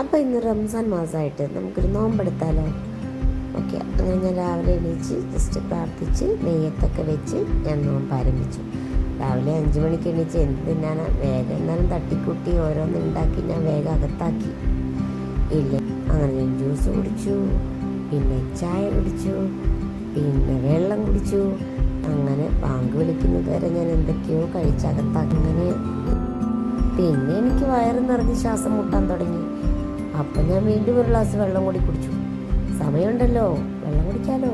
അപ്പോൾ ഇന്ന് റംസാൻ മാസമായിട്ട് നമുക്കൊരു നോമ്പെടുത്താലോ? ഓക്കെ, അങ്ങനെ ഞാൻ രാവിലെ എണീച്ച് ജസ്റ്റ് പ്രാർത്ഥിച്ച് നെയ്യത്തൊക്കെ വെച്ച് ഞാൻ നോമ്പ് ആരംഭിച്ചു. രാവിലെ 5 മണിക്ക് എണീച്ച് എന്ത് തിന്നാനാ, വേഗം എന്നാലും തട്ടിക്കൂട്ടി ഓരോന്ന് ഉണ്ടാക്കി ഞാൻ വേഗം അകത്താക്കി ഇല്ലേ. അങ്ങനെ ഞാൻ ജ്യൂസ് കുടിച്ചു, പിന്നെ ചായ കുടിച്ചു, പിന്നെ വെള്ളം കുടിച്ചു. അങ്ങനെ ബാങ്ക് വിളിക്കുന്നത് വരെ ഞാൻ എന്തൊക്കെയോ കഴിച്ചകത്താക്കി. അങ്ങനെ പിന്നെ എനിക്ക് വയറ് നിറഞ്ഞ് ശ്വാസം മുട്ടാൻ തുടങ്ങി. അപ്പം ഞാൻ വീണ്ടും ഒരു ഗ്ലാസ് വെള്ളം കൂടി കുടിച്ചു. സമയമുണ്ടല്ലോ, വെള്ളം കുടിക്കാമല്ലോ.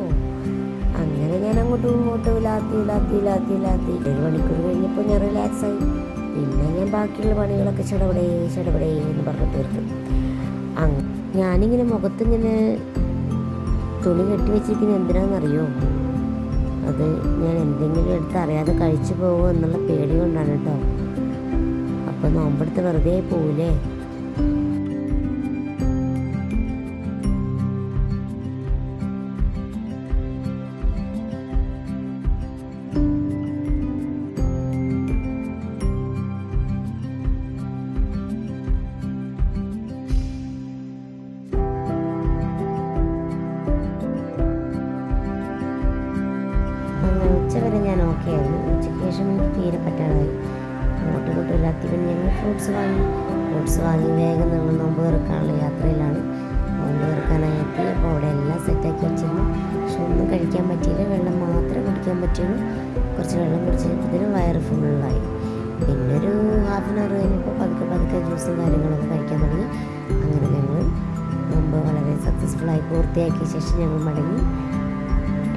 അങ്ങനെ ഞാൻ അങ്ങോട്ടും ഇങ്ങോട്ടും ലാത്തി 1 മണിക്കൂർ കഴിഞ്ഞപ്പോൾ ഞാൻ റിലാക്സായി. പിന്നെ ഞാൻ ബാക്കിയുള്ള പണികളൊക്കെ ചടപടേ എന്ന് പറഞ്ഞു തീർത്തു. ഞാനിങ്ങനെ മുഖത്തിങ്ങനെ തുണി കെട്ടി വെച്ചിരിക്കുന്നത് എന്തിനാണെന്നറിയോ? അത് ഞാൻ എന്തെങ്കിലും എടുത്ത് അറിയാതെ കഴിച്ചു പോകുമോ എന്നുള്ള പേടി കൊണ്ടാണ് കേട്ടോ. അപ്പോൾ നോമ്പെടുത്ത് വെറുതെ പോവില്ലേ. ഉച്ചവരെ ഞാൻ ഓക്കെ ആയിരുന്നു. ഉച്ചയ്ക്ക് ശേഷം എനിക്ക് തീരെ പറ്റാതായി. അങ്ങോട്ടും ഇങ്ങോട്ടും ഇല്ലാത്തി. പിന്നെ ഞങ്ങൾ ഫ്രൂട്ട്സ് വാങ്ങി വേഗം നമ്മൾ നോമ്പ് തുറക്കാനുള്ള യാത്രയിലാണ്. നോമ്പ് തുറക്കാനായി എത്തി. അപ്പോൾ അവിടെ എല്ലാം സെറ്റാക്കി വെച്ചിരുന്നു. പക്ഷെ ഒന്നും കഴിക്കാൻ പറ്റിയില്ല. വെള്ളം മാത്രമേ കുടിക്കാൻ പറ്റുള്ളൂ. കുറച്ച് വെള്ളം കുടിച്ചപ്പോഴത്തേനും വയറ് ഫുള്ളായി. പിന്നെ ഒരു ½ an hour കഴിഞ്ഞപ്പോൾ പതുക്കെ ജ്യൂസും കാര്യങ്ങളൊക്കെ കഴിക്കാൻ തുടങ്ങി. അങ്ങനെ ഞങ്ങൾ നോമ്പ് വളരെ സക്സസ്ഫുള്ളായി പൂർത്തിയാക്കിയ ശേഷം ഞങ്ങൾ മടങ്ങി.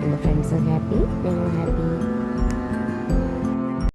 എൻ്റെ ഫ്രണ്ട്സും ഹാപ്പി, ഞങ്ങൾ ഹാപ്പി.